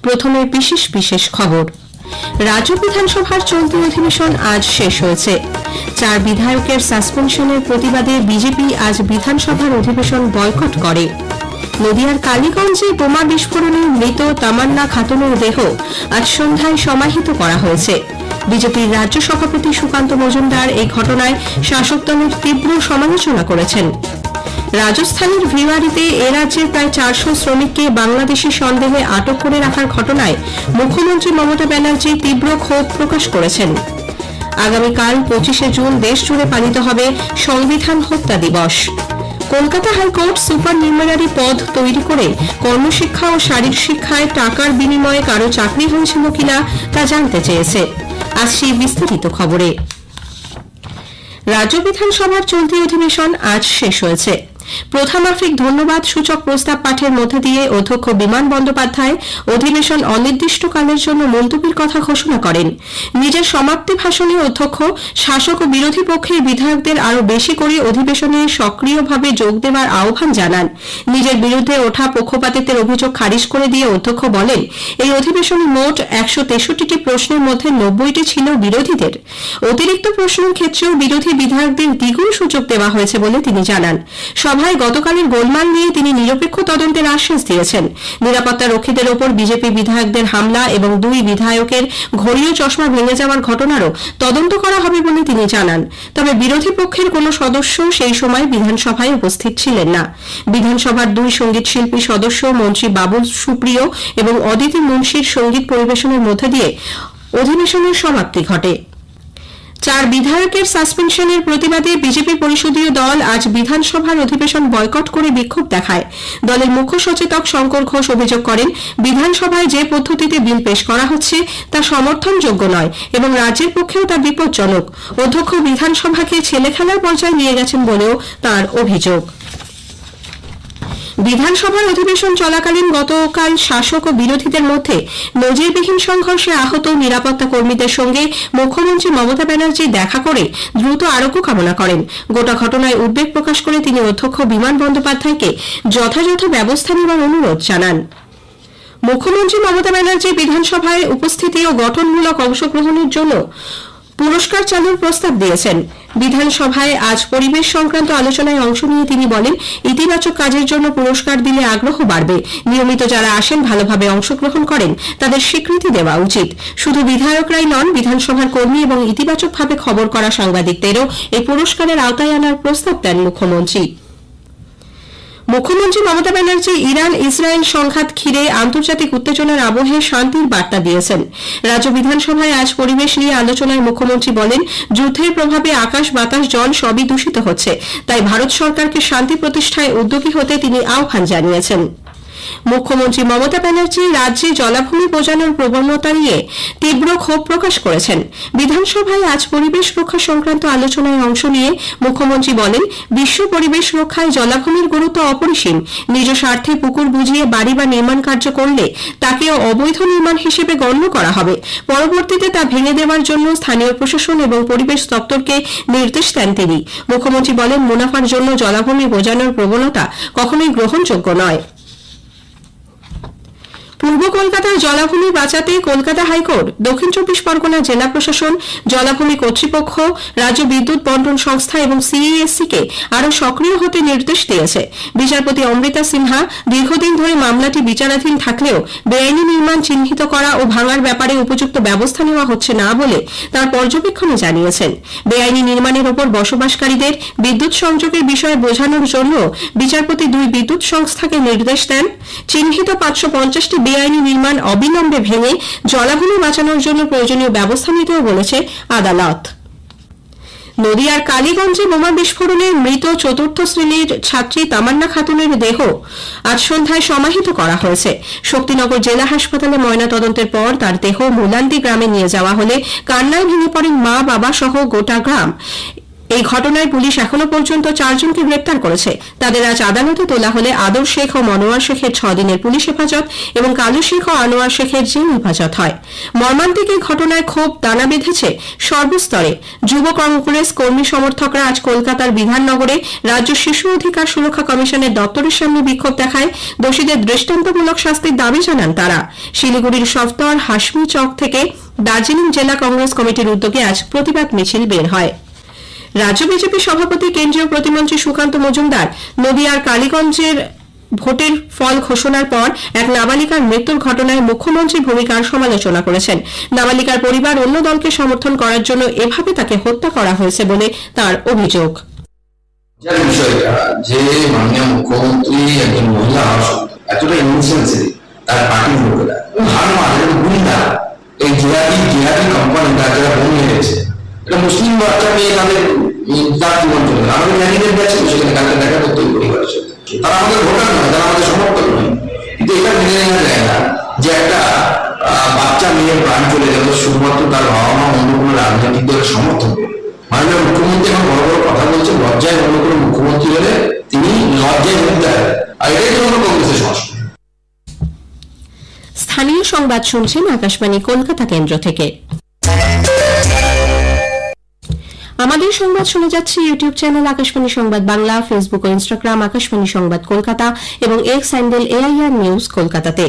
প্রথমে বিশেষ বিশেষ খবর। রাজ্য বিধানসভার চলতি অধিবেশন আজ শেষ হয়েছে। 4 বিধায়কের সাসপেনশনের প্রতিবাদে বিজেপি আজ বিধানসভার অধিবেশন বয়কট করে। নদিয়ার কালীগঞ্জে বোমা বিস্ফোরণে মৃত তামান্না খাতুনের দেহ আজ সন্ধ্যায় সমাহিত করা হয়েছে। বিজেপির রাজ্য সভাপতি সুকান্ত মজুমদার এই ঘটনায় শাসক দলের তীব্র সমালোচনা করেছেন। রাজস্থানের ভিওয়ারিতে এ রাজ্যের প্রায় 400 শ্রমিককে বাংলাদেশি সন্দেহে আটক করে রাখার ঘটনায় মুখ্যমন্ত্রী মমতা ব্যানার্জি তীব্র ক্ষোভ প্রকাশ করেছেন। আগামীকাল 25শে জুন দেশজুড়ে পালিত হবে সংবিধান হত্যা দিবস। কলকাতা হাইকোর্ট সুপার নিউমারারি পদ তৈরি করে কর্মশিক্ষা ও শারীর শিক্ষায় টাকার বিনিময়ে কারো চাকরি হয়েছিল কিনা তা জানতে চেয়েছে। আসছি বিস্তারিত খবরে। রাজ্য বিধানসভার চলতি অধিবেশন আজ শেষ হয়েছে। প্রথামাফিক ধন্যবাদ সূচক প্রস্তাব পাঠের মধ্যে দিয়ে অধ্যক্ষ বিমান বন্দ্যোপাধ্যায় অধিবেশন অনির্দিষ্টকালের জন্য মুলতবির কথা ঘোষণা করেন। নিজের সমাপ্তি ভাষণে অধ্যক্ষ শাসক ও বিরোধী পক্ষের বিধায়কদের আরও বেশি করে অধিবেশনে সক্রিয়ভাবে যোগ দেওয়ার আহ্বান জানান। নিজের বিরুদ্ধে ওঠা পক্ষপাতিত্বের অভিযোগ খারিজ করে দিয়ে অধ্যক্ষ বলেন, এই অধিবেশনে মোট 163টি প্রশ্নের মধ্যে 90টি ছিল বিরোধীদের। অতিরিক্ত প্রশ্নের ক্ষেত্রেও বিরোধী বিধায়কদের দ্বিগুণ সুযোগ দেওয়া হয়েছে বলে তিনি জানান। সভায় গতকালের গোলমাল নিয়ে তিনি নিরপেক্ষ তদন্তের আশ্বাস দিয়েছেন। নিরাপত্তা রক্ষীদের ওপর বিজেপি বিধায়কদের হামলা এবং 2 বিধায়কের ঘড়িও চশমা ভেঙে যাওয়ার ঘটনারও তদন্ত করা হবে বলে তিনি জানান। তবে বিরোধী পক্ষের কোনো সদস্য সেই সময় বিধানসভায় উপস্থিত ছিলেন না। বিধানসভার 2 সঙ্গীত শিল্পী সদস্য মন্ত্রী বাবুল সুপ্রিয় এবং অদিতি মুন্সির সঙ্গীত পরিবেশনের মধ্যে দিয়ে অধিবেশনের সমাপ্তি ঘটে। 4 বিধায়কের সাসপেনশনের প্রতিবাদে বিজেপি পরিষদীয় দল আজ বিধানসভার অধিবেশন বয়কট করে বিক্ষোভ দেখায়। দলের মুখ্য সচেতক শঙ্কর ঘোষ অভিযোগ করেন, বিধানসভায় যে পদ্ধতিতে বিল পেশ করা হচ্ছে তা সমর্থনযোগ্য নয় এবং রাজ্যের পক্ষেও তা বিপজ্জনক। অধ্যক্ষ বিধানসভাকে ছেলেখেলার পর্যায়ে নিয়ে গেছেন বলেও তার অভিযোগ। বিধানসভার অধিবেশন চলাকালীন গতকাল শাসক ও বিরোধীদের মধ্যে নজিরবিহীন সংঘর্ষে আহত নিরাপত্তা কর্মীদের সঙ্গে মুখ্যমন্ত্রী মমতা ব্যানার্জি দেখা করে দ্রুত আরোগ্য কামনা করেন। গোটা ঘটনায় উদ্বেগ প্রকাশ করে তিনি অধ্যক্ষ বিমান বন্দ্যোপাধ্যায়কে যথাযথ ব্যবস্থা নেওয়ার অনুরোধ জানান। মুখ্যমন্ত্রী মমতা ব্যানার্জি বিধানসভায় উপস্থিতি ও গঠনমূলক অংশগ্রহণের জন্য পুরস্কার চালুর প্রস্তাব দিয়েছেন। বিধানসভায় আজ পরিবেশ সংক্রান্ত আলোচনায় অংশ নিয়ে তিনি বলেন, ইতিবাচক কাজের জন্য পুরস্কার দিলে আগ্রহ বাড়বে। নিয়মিত যারা আসেন, ভালোভাবে অংশগ্রহণ করেন, তাদের স্বীকৃতি দেওয়া উচিত। শুধু বিধায়করাই নন, বিধানসভার কর্মী এবং ইতিবাচকভাবে খবর করা সাংবাদিকদেরও এই পুরস্কারের আওতায় আনার প্রস্তাব দেন মুখ্যমন্ত্রী। মুখ্যমন্ত্রী মমতা ব্যানার্জি ইরান ইসরায়েল সংঘাত ঘিরে আন্তর্জাতিক উত্তেজনার আবহে শান্তির বার্তা দিয়েছেন। রাজ্য বিধানসভায় আজ পরিবেশ নিয়ে আলোচনায় মুখ্যমন্ত্রী বলেন, যুদ্ধের প্রভাবে আকাশ, বাতাস, জল সবই দূষিত হচ্ছে। তাই ভারত সরকারকে শান্তি প্রতিষ্ঠায় উদ্যোগী হতে তিনি আহ্বান জানিয়েছেন। মুখ্যমন্ত্রী মমতা ব্যানার্জি রাজ্যে জলাভূমি বোঝানোর প্রবণতা নিয়ে তীব্র ক্ষোভ প্রকাশ করেছেন। বিধানসভায় আজ পরিবেশ রক্ষা সংক্রান্ত আলোচনায় অংশ নিয়ে মুখ্যমন্ত্রী বলেন, বিশ্ব পরিবেশ রক্ষায় জলাভূমির গুরুত্ব অপরিসীম। নিজ স্বার্থে পুকুর বুঝিয়ে বাড়ি বা নির্মাণ কার্য করলে তাকে অবৈধ নির্মাণ হিসেবে গণ্য করা হবে। পরবর্তীতে তা ভেঙে দেওয়ার জন্য স্থানীয় প্রশাসন এবং পরিবেশ দপ্তরকে নির্দেশ দেন তিনি। মুখ্যমন্ত্রী বলেন, মুনাফার জন্য জলাভূমি বোঝানোর প্রবণতা কখনোই গ্রহণযোগ্য নয়। পূর্ব কলকাতার জলাভূমি বাঁচাতে কলকাতা হাইকোর্ট, দক্ষিণ 24 পরগনা জেলা প্রশাসন, জলাভূমি কর্তৃপক্ষ, রাজ্য বিদ্যুৎ বন্টন সংস্থা এবং সিইএসসিকে আরও সক্রিয় হতে নির্দেশ দিয়েছে। বিচারপতি অমৃতা সিনহা দীর্ঘদিন ধরে মামলাটি বিচারাধীন থাকলেও বেআইনি নির্মাণ চিহ্নিত করা ও ভাঙার ব্যাপারে উপযুক্ত ব্যবস্থা নেওয়া হচ্ছে না বলে তার পর্যবেক্ষণে জানিয়েছেন। বেআইনি নির্মাণের ওপর বসবাসকারীদের বিদ্যুৎ সংযোগের বিষয়ে বোঝানোর জন্য বিচারপতি 2 বিদ্যুৎ সংস্থাকে নির্দেশ দেন। চিহ্নিত 550টি বেআইনি নির্মাণ অবিলম্বে ভেঙে জলাভূমি বাঁচানোর জন্য প্রয়োজনীয় ব্যবস্থা নিতেও বলেছে আদালত। নদিয়ার কালীগঞ্জে বোমা বিস্ফোরণে মৃত 4র্থ শ্রেণীর ছাত্রী তামান্না খাতুনের দেহ আজ সন্ধ্যায় সমাহিত করা হয়েছে। শক্তিনগর জেলা হাসপাতালে ময়নাতদন্তের পর তার দেহ মুলান্দি গ্রামে নিয়ে যাওয়া হলে কান্নায় ভেঙে পড়েন মা, বাবা সহ গোটা গ্রাম। এই ঘটনায় পুলিশ এখনো পর্যন্ত 4 জনকে গ্রেপ্তার করেছে। তাদের আজ আদালতে তোলা হলে আদর শেখ ও মনোয়ার শেখের 6 দিনের পুলিশ হেফাজত এবং কালু শেখ ও আনোয়ার শেখের জেল হেফাজত হয়। মর্মান্তিক এই ঘটনায় ক্ষোভ দানা বেঁধেছে সর্বস্তরে। যুব কংগ্রেস কর্মী সমর্থকরা আজ কলকাতার বিধাননগরে রাজ্য শিশু অধিকার সুরক্ষা কমিশনের দপ্তরের সামনে বিক্ষোভ দেখায়। দোষীদের দৃষ্টান্তমূলক শাস্তির দাবি জানান তারা। শিলিগুড়ির সফদর হাসমি চক থেকে দার্জিলিং জেলা কংগ্রেস কমিটির উদ্যোগে আজ প্রতিবাদ মিছিল বের হয়। রাজ্য বিজেপি সভাপতি কেন্দ্রীয় প্রতিমন্ত্রী সুকান্ত মজুমদার নদিয়ার কালীগঞ্জের ভোটের ফল ঘোষণার পর এক নাবালিকার মৃত্যুর ঘটনায় মুখ্যমন্ত্রীর ভূমিকার সমালোচনা করেছেন। নাবালিকার পরিবার অন্য দলকে সমর্থন করার জন্য এভাবে তাকে হত্যা করা হয়েছে বলে তার অভিযোগ। যে মাননীয় মুখ্যমন্ত্রী একজন মহিলা এতটা ইনসেন্সিটিভ, তার পার্টির লোকেরা গুন্ডা, এই জিহাদি কোম্পানি যারা বোন মেরেছে, এটা মুসলিম বাচ্চা মেয়ে তাদের তার জীবন চলে গেল। আমাদের ক্যান্ডিডেট গেছিল সেখানে কালকে দেখা করতে পরিবারের সাথে, তারা আমাদের ভোটার নয়, তারা আমাদের সমর্থক নয়। কিন্তু এটা মেনে নেওয়া যায় না যে একটা বাচ্চা মেয়ের প্রাণ চলে গেল শুধুমাত্র তার বাবা মা অন্য কোনো রাজনৈতিক দলের সমর্থন করে। মাননীয় মুখ্যমন্ত্রী এখন বড় বড় কথা বলছেন, লজ্জায় অন্য কোনো মুখ্যমন্ত্রী হলে তিনি লজ্জায় ভুগতে হবে, আর এটাই তো কোনো কংগ্রেসের সংস্কৃতি। স্থানীয় সংবাদ শুনছেন আকাশবাণী কলকাতা কেন্দ্র থেকে। আমাদের সংবাদ শুনে যাচ্ছে ইউটিউব চ্যানেল আকাশবাণী সংবাদ বাংলা, ফেসবুক ও ইনস্টাগ্রাম আকাশবাণী সংবাদ কলকাতা এবং এক্স হ্যান্ডেল AIR নিউজ কলকাতাতে।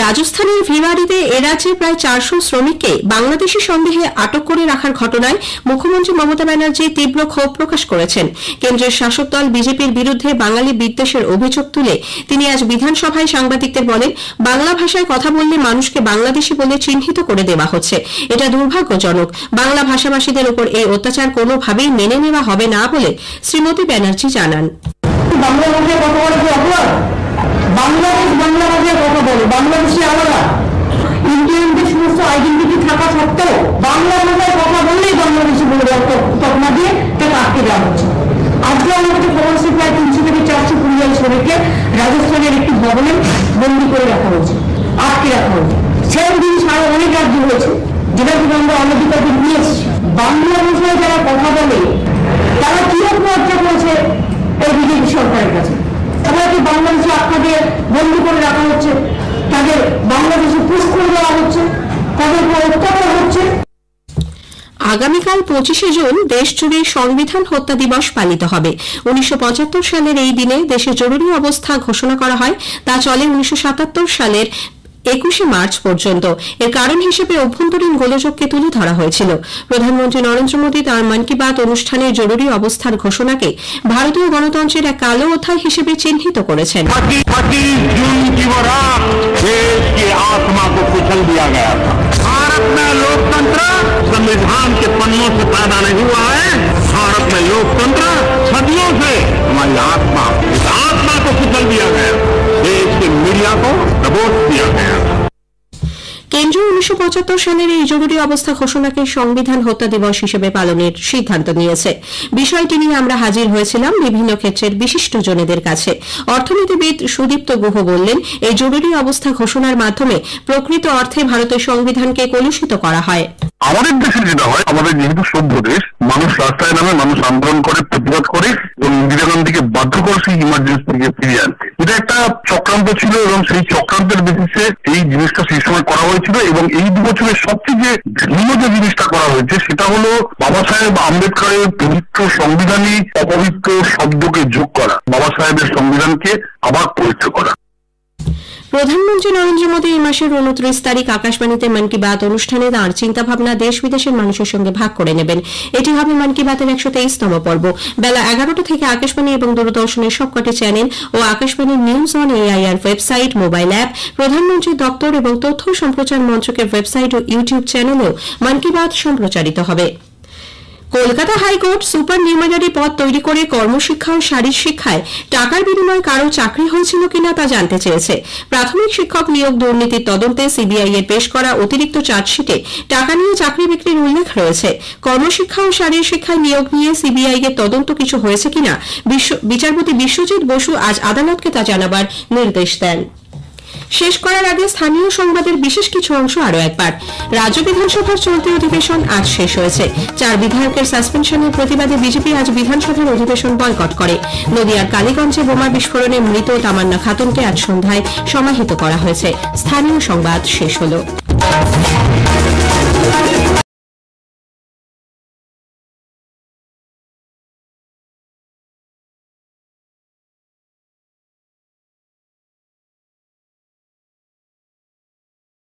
রাজস্থানের ভিওয়ারিতে এরাজ্যে প্রায় 400 শ্রমিককে বাংলাদেশি সন্দেহে আটক করে রাখার ঘটনায় মুখ্যমন্ত্রী মমতা ব্যানার্জি তীব্র ক্ষোভ প্রকাশ করেছেন। কেন্দ্রের শাসক দল বিজেপির বিরুদ্ধে বাঙালি বিদ্বেষের অভিযোগ তুলে তিনি আজ বিধানসভায় সাংবাদিকদের বলেন, বাংলা ভাষায় কথা বললে মানুষকে বাংলাদেশি বলে চিহ্নিত করে দেওয়া হচ্ছে। এটা দুর্ভাগ্যজনক। বাংলা ভাষাভাষীদের উপর এই অত্যাচার কোনোভাবেই মেনে নেওয়া হবে না বলে শ্রীমতী ব্যানার্জি জানান। বাংলা ভাষায় কথা বলে কি অপরাধ? বাংলাদেশ বাংলা ভাষায় কথা বলে, বাংলাদেশি আলাদা, ইন্ডিয়ানদের সমস্ত আইডেন্টিটি থাকা সত্ত্বেও বাংলা ভাষায় কথা বললেই বাংলাদেশি বলে তকমা দিয়ে তাকে আটকে দেওয়া হচ্ছে। আজকে আমাদের খবর আছে প্রায় 300 থেকে 400 পরিযায়ী শ্রমিককে রাজস্থানের একটি ভবনে বন্দী করে রাখা হয়েছে, আটকে রাখা হয়েছে। সেরকম জিনিস আরো অনেক রাজ্য হয়েছে যেটা থেকে আমরা অনধিকারকে নিয়ে এসেছি। বাংলা ভাষায় যারা কথা বলে তারা কিরকম অর্থ করেছে এই বিজেপি সরকারের কাছে। তাদেরকে বাংলাদেশে আপনাদের বন্দী করে রাখা হচ্ছে, তাদের বাংলাদেশে পুশ করে দেওয়া হচ্ছে, তাদেরকে অত্যাচার হচ্ছে। আগামীকাল 25শে জুন দেশজুড়ে সংবিধান হত্যা দিবস পালিত হবে। 1975 সালের এই দিনে দেশে জরুরি অবস্থা ঘোষণা করা হয়। তা চলে 1977 সালের 21শে মার্চ পর্যন্ত। এর কারণ হিসেবে অভ্যন্তরীণ গোলযোগকে তুলে ধরা হয়েছিল। প্রধানমন্ত্রী নরেন্দ্র মোদী তাঁর মন কি বাত অনুষ্ঠানে জরুরি অবস্থার ঘোষণাকে ভারতীয় গণতন্ত্রের এক কালো অধ্যায় হিসেবে চিহ্নিত করেছেন। 25 जून की वो रात देश की आत्मा को कुचल दिया गया था। भारत में लोकतंत्र संविधान के पन्नों से पैदा नहीं हुआ है। भारत में लोकतंत्र सदियों से हमारी आत्मा, इस आत्मा को कुचल दिया गया, देश की मीडिया को दबोच दिया गया। কেন্দ্র 1975 সালের এই জরুরি অবস্থা ঘোষণাকে সংবিধান হত্যা দিবস হিসেবে পালনের সিদ্ধান্ত নিয়েছে। বিষয়টি নিয়ে আমরা হাজির হয়েছিলাম বিভিন্ন ক্ষেত্রের বিশিষ্টজনেদের কাছে। অর্থনীতিবিদ সুদীপ্ত গুহ বললেন, এই জরুরি অবস্থা ঘোষণার মাধ্যমে প্রকৃত অর্থে ভারতের সংবিধানকে কলুষিত করা হয়। আমাদের দেশে যেটা হয়, আমাদের যেহেতু সভ্য দেশ, মানুষ রাস্তায় নামে, মানুষ আন্দোলন করে, প্রতিবাদ করে এবং ইন্দিরা গান্ধীকে বাধ্য করে সেই ইমার্জেন্সি থেকে ফিরিয়ে আনতে। এটা একটা চক্রান্ত ছিল এবং সেই চক্রান্তের বেসিসে এই জিনিসটা সেই সময় করা হয়েছিল। এবং এই 2 বছরের সবচেয়ে যে ভিন্ন যে জিনিসটা করা হয়েছে সেটা হলো বাবা সাহেব আম্বেদকরের পবিত্র সংবিধানে অপবিত্র শব্দকে যোগ করা, বাবা সাহেবের সংবিধানকে আবার পবিত্র করা। প্রধানমন্ত্রী নরেন্দ্র মোদী এই মাসের 29 তারিখ আকাশবাণীতে মন কি বাত অনুষ্ঠানে তাঁর চিন্তাভাবনা দেশ বিদেশের মানুষের সঙ্গে ভাগ করে নেবেন। এটি হবে মন কি বাতের 123তম পর্ব। বেলা 11টা থেকে আকাশবাণী এবং দূরদর্শনের সবকটি চ্যানেল ও আকাশবাণীর news on AIR website, mobile app, প্রধানমন্ত্রীর দপ্তর এবং তথ্য সম্প্রচার মন্ত্রকের ওয়েবসাইট ও ইউটিউব চ্যানেলেও মন কি বাত সম্প্রচারিত হবে। কলকাতা হাইকোর্ট সুপার নিউমারি পদ তৈরি করে কর্মশিক্ষা ও শারীর শিক্ষায় টাকার বিনিময়ে কারো চাকরি হয়েছিল কিনা তা জানতে চেয়েছে। প্রাথমিক শিক্ষক নিয়োগ দুর্নীতির তদন্তে CBI এর পেশ করা অতিরিক্ত চার্জশিটে টাকা নিয়ে চাকরি বিক্রির উল্লেখ রয়েছে। কর্মশিক্ষা ও শারীর শিক্ষায় নিয়োগ নিয়ে CBI এর তদন্ত কিছু হয়েছে কিনা বিচারপতি বিশ্বজিৎ বসু আজ আদালতকে তা জানাবার নির্দেশ দেন। শেষ করার আগে স্থানীয় সংবাদের বিশেষ কিছু অংশ আরো একবার। রাজ্য বিধানসভার চলতি অধিবেশন আজ শেষ হয়েছে। 4 বিধায়কের সাসপেনশনের প্রতিবাদে বিজেপি আজ বিধানসভার অধিবেশন বয়কট করে। নদিয়ার কালীগঞ্জে বোমা বিস্ফোরণে মৃত তামান্না খাতুনকে আজ সন্ধ্যায় সমাহিত করা হয়েছে। স্থানীয় সংবাদ শেষ হলো।